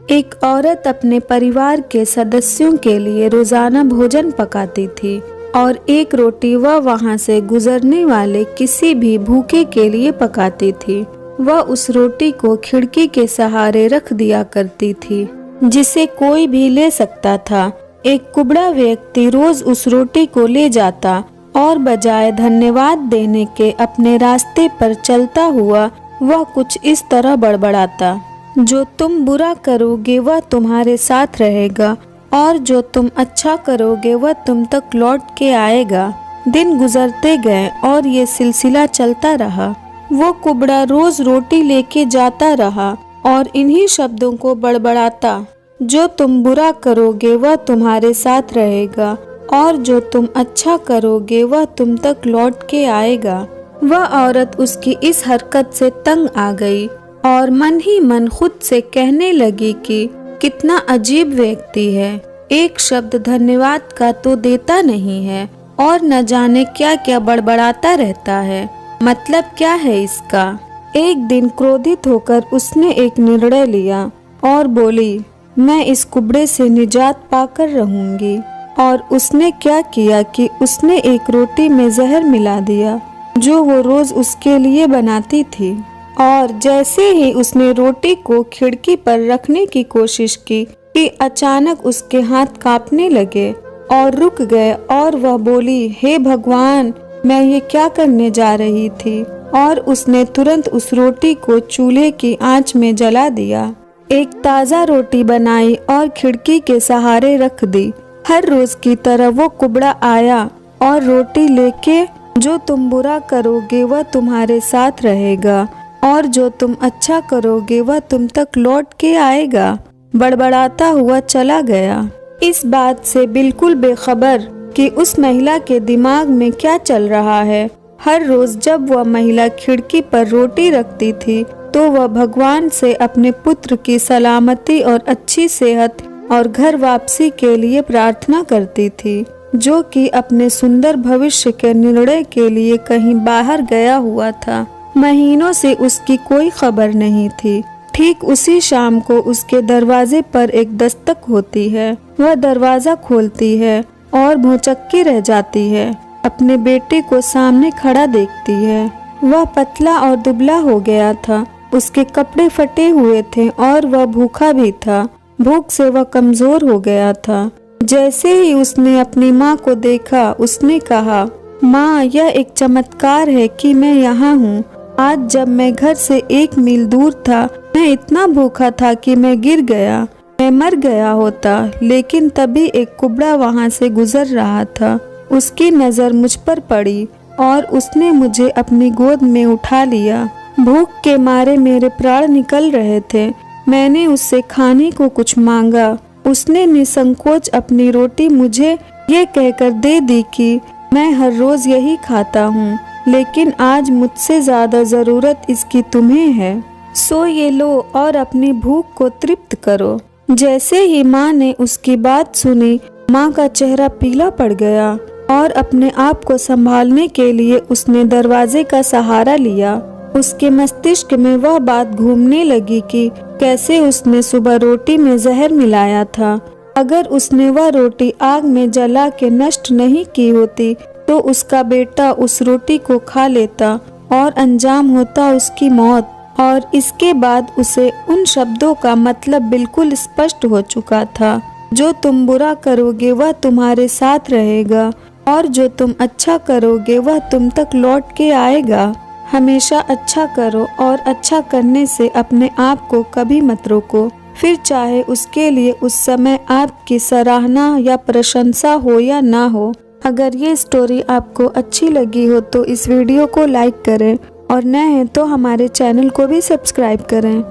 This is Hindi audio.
एक औरत अपने परिवार के सदस्यों के लिए रोजाना भोजन पकाती थी और एक रोटी वह वहां से गुजरने वाले किसी भी भूखे के लिए पकाती थी। वह उस रोटी को खिड़की के सहारे रख दिया करती थी, जिसे कोई भी ले सकता था। एक कुबड़ा व्यक्ति रोज उस रोटी को ले जाता और बजाय धन्यवाद देने के अपने रास्ते पर चलता हुआ वह कुछ इस तरह बड़बड़ाता, जो तुम बुरा करोगे वह तुम्हारे साथ रहेगा और जो तुम अच्छा करोगे वह तुम तक लौट के आएगा। दिन गुजरते गए और ये सिलसिला चलता रहा। वो कुबड़ा रोज रोटी लेके जाता रहा और इन्हीं शब्दों को बड़बड़ाता, जो तुम बुरा करोगे वह तुम्हारे साथ रहेगा और जो तुम अच्छा करोगे वह तुम तक लौट के आएगा। वह औरत उसकी इस हरकत से तंग आ गई और मन ही मन खुद से कहने लगी कि कितना अजीब व्यक्ति है, एक शब्द धन्यवाद का तो देता नहीं है और न जाने क्या क्या बड़बड़ाता रहता है, मतलब क्या है इसका। एक दिन क्रोधित होकर उसने एक निर्णय लिया और बोली, मैं इस कुबड़े से निजात पाकर रहूंगी। और उसने क्या किया कि उसने एक रोटी में जहर मिला दिया जो वो रोज उसके लिए बनाती थी, और जैसे ही उसने रोटी को खिड़की पर रखने की कोशिश की कि अचानक उसके हाथ कांपने लगे और रुक गए और वह बोली, हे भगवान, मैं ये क्या करने जा रही थी। और उसने तुरंत उस रोटी को चूल्हे की आंच में जला दिया। एक ताज़ा रोटी बनाई और खिड़की के सहारे रख दी। हर रोज की तरह वो कुबड़ा आया और रोटी लेके, जो तुम बुरा करोगे वह तुम्हारे साथ रहेगा और जो तुम अच्छा करोगे वह तुम तक लौट के आएगा, बड़बड़ाता हुआ चला गया। इस बात से बिल्कुल बेखबर कि उस महिला के दिमाग में क्या चल रहा है। हर रोज जब वह महिला खिड़की पर रोटी रखती थी तो वह भगवान से अपने पुत्र की सलामती और अच्छी सेहत और घर वापसी के लिए प्रार्थना करती थी, जो कि अपने सुंदर भविष्य के निर्णय के लिए कहीं बाहर गया हुआ था। महीनों से उसकी कोई खबर नहीं थी। ठीक उसी शाम को उसके दरवाजे पर एक दस्तक होती है। वह दरवाजा खोलती है और भौचक्की रह जाती है। अपने बेटे को सामने खड़ा देखती है। वह पतला और दुबला हो गया था, उसके कपड़े फटे हुए थे और वह भूखा भी था। भूख से वह कमजोर हो गया था। जैसे ही उसने अपनी माँ को देखा, उसने कहा, माँ, यह एक चमत्कार है कि मैं यहाँ हूँ। आज जब मैं घर से 1 मील दूर था, मैं इतना भूखा था कि मैं गिर गया, मैं मर गया होता। लेकिन तभी एक कुबड़ा वहाँ से गुजर रहा था। उसकी नज़र मुझ पर पड़ी और उसने मुझे अपनी गोद में उठा लिया। भूख के मारे मेरे प्राण निकल रहे थे। मैंने उससे खाने को कुछ मांगा। उसने निसंकोच अपनी रोटी मुझे ये कहकर दे दी कि मैं हर रोज यही खाता हूँ, लेकिन आज मुझसे ज्यादा जरूरत इसकी तुम्हें है, सो ये लो और अपनी भूख को तृप्त करो। जैसे ही माँ ने उसकी बात सुनी, माँ का चेहरा पीला पड़ गया और अपने आप को संभालने के लिए उसने दरवाजे का सहारा लिया। उसके मस्तिष्क में वह बात घूमने लगी कि कैसे उसने सुबह रोटी में जहर मिलाया था। अगर उसने वह रोटी आग में जला के नष्ट नहीं की होती तो उसका बेटा उस रोटी को खा लेता और अंजाम होता उसकी मौत। और इसके बाद उसे उन शब्दों का मतलब बिल्कुल स्पष्ट हो चुका था, जो तुम बुरा करोगे वह तुम्हारे साथ रहेगा और जो तुम अच्छा करोगे वह तुम तक लौट के आएगा। हमेशा अच्छा करो और अच्छा करने से अपने आप को कभी मत रोको, फिर चाहे उसके लिए उस समय आपकी सराहना या प्रशंसा हो या ना हो। अगर ये स्टोरी आपको अच्छी लगी हो तो इस वीडियो को लाइक करें और नए हैं तो हमारे चैनल को भी सब्सक्राइब करें।